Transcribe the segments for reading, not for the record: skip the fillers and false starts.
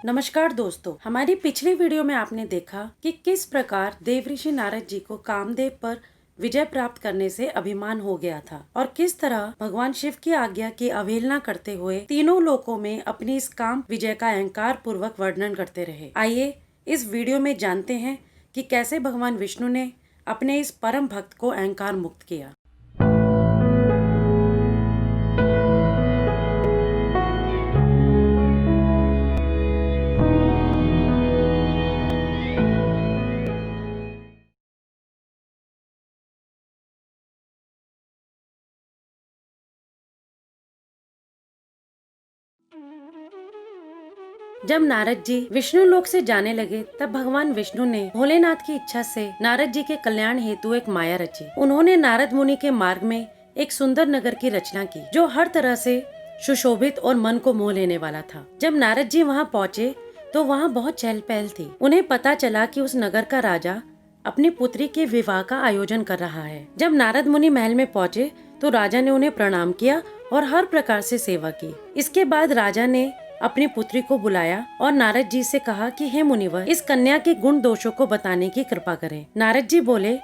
नमस्कार दोस्तों, हमारी पिछली वीडियो में आपने देखा कि किस प्रकार देवऋषि नारद जी को कामदेव पर विजय प्राप्त करने से अभिमान हो गया था और किस तरह भगवान शिव की आज्ञा की अवहेलना करते हुए तीनों लोकों में अपनी इस काम विजय का अहंकार पूर्वक वर्णन करते रहे। आइए इस वीडियो में जानते हैं कि कैसे भगवान विष्णु ने अपने इस परम भक्त को अहंकार मुक्त किया। जब नारद जी विष्णु लोक से जाने लगे तब भगवान विष्णु ने भोलेनाथ की इच्छा से नारद जी के कल्याण हेतु एक माया रची। उन्होंने नारद मुनि के मार्ग में एक सुंदर नगर की रचना की जो हर तरह से सुशोभित और मन को मोह लेने वाला था। जब नारद जी वहाँ पहुँचे तो वहाँ बहुत चहल पहल थी। उन्हें पता चला कि उस नगर का राजा अपनी पुत्री के विवाह का आयोजन कर रहा है। जब नारद मुनि महल में पहुँचे तो राजा ने उन्हें प्रणाम किया और हर प्रकार से सेवा की। इसके बाद राजा ने अपनी पुत्री को बुलाया और नारद जी से कहा कि हे मुनिवर, इस कन्या के गुण दोषों को बताने की कृपा करें। नारद जी बोले,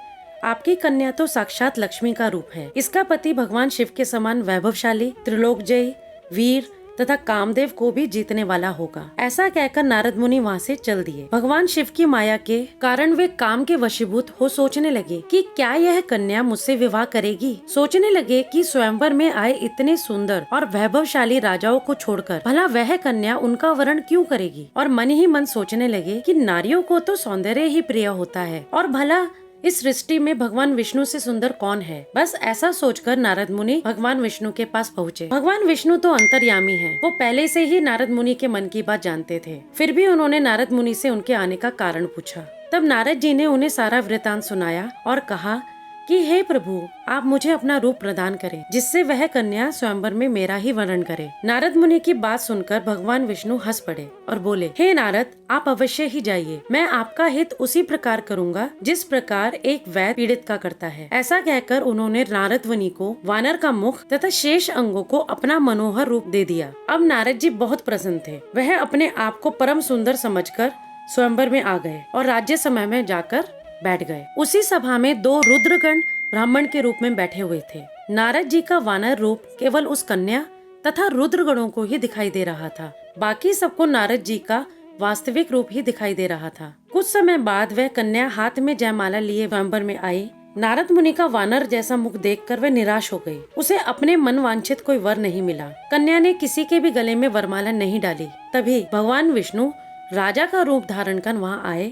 आपकी कन्या तो साक्षात लक्ष्मी का रूप है। इसका पति भगवान शिव के समान वैभवशाली, त्रिलोकजयी, वीर तथा कामदेव को भी जीतने वाला होगा। ऐसा कहकर नारद मुनि वहाँ से चल दिए। भगवान शिव की माया के कारण वे काम के वशीभूत हो सोचने लगे कि क्या यह कन्या मुझसे विवाह करेगी। सोचने लगे कि स्वयंवर में आए इतने सुंदर और वैभवशाली राजाओं को छोड़कर भला वह कन्या उनका वरण क्यों करेगी। और मन ही मन सोचने लगे कि नारियों को तो सौंदर्य ही प्रिय होता है और भला इस सृष्टि में भगवान विष्णु से सुंदर कौन है। बस ऐसा सोचकर नारद मुनि भगवान विष्णु के पास पहुँचे। भगवान विष्णु तो अंतर्यामी हैं। वो पहले से ही नारद मुनि के मन की बात जानते थे। फिर भी उन्होंने नारद मुनि से उनके आने का कारण पूछा। तब नारद जी ने उन्हें सारा वृतांत सुनाया और कहा कि हे प्रभु, आप मुझे अपना रूप प्रदान करें जिससे वह कन्या स्वयंवर में मेरा ही वर्णन करे। नारद मुनि की बात सुनकर भगवान विष्णु हंस पड़े और बोले, हे नारद, आप अवश्य ही जाइए। मैं आपका हित उसी प्रकार करूँगा जिस प्रकार एक वैद्य पीड़ित का करता है। ऐसा कहकर उन्होंने नारद मुनि को वानर का मुख तथा शेष अंगों को अपना मनोहर रूप दे दिया। अब नारद जी बहुत प्रसन्न थे। वह अपने आप को परम सुंदर समझकर स्वयंवर में आ गए और राज्य समय में जाकर बैठ गए। उसी सभा में दो रुद्रगण ब्राह्मण के रूप में बैठे हुए थे। नारद जी का वानर रूप केवल उस कन्या तथा रुद्रगणों को ही दिखाई दे रहा था। बाकी सबको नारद जी का वास्तविक रूप ही दिखाई दे रहा था। कुछ समय बाद वह कन्या हाथ में जयमाला लिए स्वयंवर में आई। नारद मुनि का वानर जैसा मुख देखकर वह निराश हो गई। उसे अपने मन वांछित कोई वर नहीं मिला। कन्या ने किसी के भी गले में वरमाला नहीं डाली। तभी भगवान विष्णु राजा का रूप धारण कर वहाँ आए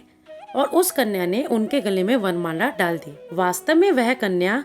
और उस कन्या ने उनके गले में वरमाला डाल दी। वास्तव में वह कन्या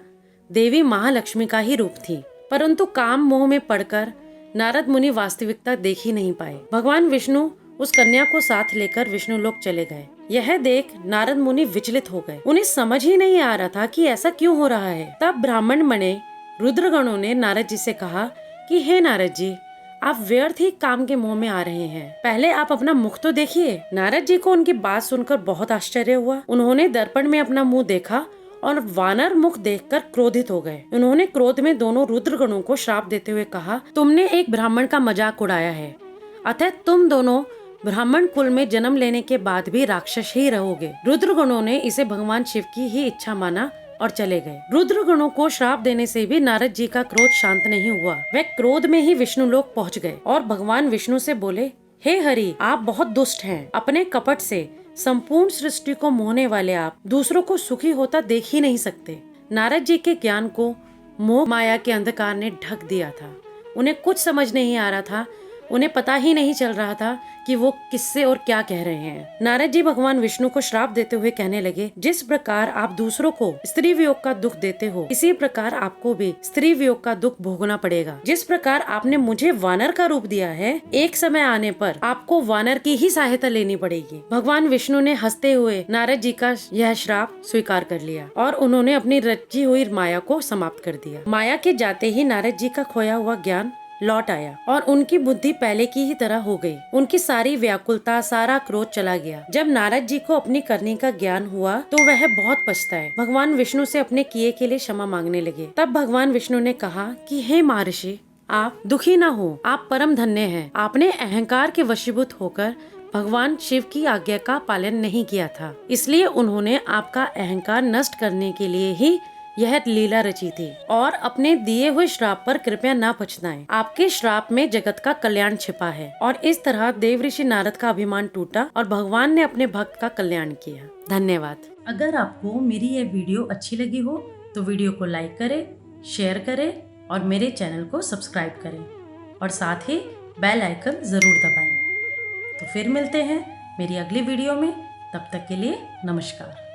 देवी महालक्ष्मी का ही रूप थी, परंतु काम मोह में पड़कर नारद मुनि वास्तविकता देख ही नहीं पाए। भगवान विष्णु उस कन्या को साथ लेकर विष्णु लोक चले गए। यह देख नारद मुनि विचलित हो गए। उन्हें समझ ही नहीं आ रहा था कि ऐसा क्यों हो रहा है। तब ब्राह्मण मणे रुद्रगणों ने नारद जी से कहा कि हे नारद जी, आप व्यर्थ ही काम के मोह में आ रहे हैं। पहले आप अपना मुख तो देखिए। नारद जी को उनकी बात सुनकर बहुत आश्चर्य हुआ। उन्होंने दर्पण में अपना मुंह देखा और वानर मुख देखकर क्रोधित हो गए। उन्होंने क्रोध में दोनों रुद्रगणों को श्राप देते हुए कहा, तुमने एक ब्राह्मण का मजाक उड़ाया है, अतः तुम दोनों ब्राह्मण कुल में जन्म लेने के बाद भी राक्षस ही रहोगे। रुद्रगणों ने इसे भगवान शिव की ही इच्छा माना और चले गए। रुद्रगणों को श्राप देने से भी नारद जी का क्रोध शांत नहीं हुआ। वे क्रोध में ही विष्णु लोक पहुँच गए और भगवान विष्णु से बोले, हे हरि, आप बहुत दुष्ट हैं। अपने कपट से संपूर्ण सृष्टि को मोहने वाले आप दूसरों को सुखी होता देख ही नहीं सकते। नारद जी के ज्ञान को मोह माया के अंधकार ने ढक दिया था। उन्हें कुछ समझ नहीं आ रहा था। उन्हें पता ही नहीं चल रहा था कि वो किससे और क्या कह रहे हैं। नारद जी भगवान विष्णु को श्राप देते हुए कहने लगे, जिस प्रकार आप दूसरों को स्त्री वियोग का दुख देते हो, इसी प्रकार आपको भी स्त्री वियोग का दुख भोगना पड़ेगा। जिस प्रकार आपने मुझे वानर का रूप दिया है, एक समय आने पर आपको वानर की ही सहायता लेनी पड़ेगी। भगवान विष्णु ने हंसते हुए नारद जी का यह श्राप स्वीकार कर लिया और उन्होंने अपनी रची हुई माया को समाप्त कर दिया। माया के जाते ही नारद जी का खोया हुआ ज्ञान लौट आया और उनकी बुद्धि पहले की ही तरह हो गई। उनकी सारी व्याकुलता, सारा क्रोध चला गया। जब नारद जी को अपनी करनी का ज्ञान हुआ तो वह बहुत पछताए। भगवान विष्णु से अपने किए के लिए क्षमा मांगने लगे। तब भगवान विष्णु ने कहा कि हे महर्षि, आप दुखी न हो, आप परम धन्य हैं। आपने अहंकार के वशीभूत होकर भगवान शिव की आज्ञा का पालन नहीं किया था, इसलिए उन्होंने आपका अहंकार नष्ट करने के लिए ही यह लीला रची थी। और अपने दिए हुए श्राप पर कृपया ना पछताएं। आपके श्राप में जगत का कल्याण छिपा है। और इस तरह देव ऋषि नारद का अभिमान टूटा और भगवान ने अपने भक्त का कल्याण किया। धन्यवाद। अगर आपको मेरी यह वीडियो अच्छी लगी हो तो वीडियो को लाइक करें, शेयर करें और मेरे चैनल को सब्सक्राइब करें और साथ ही बेल आइकन जरूर दबाएं। तो फिर मिलते हैं मेरी अगली वीडियो में। तब तक के लिए नमस्कार।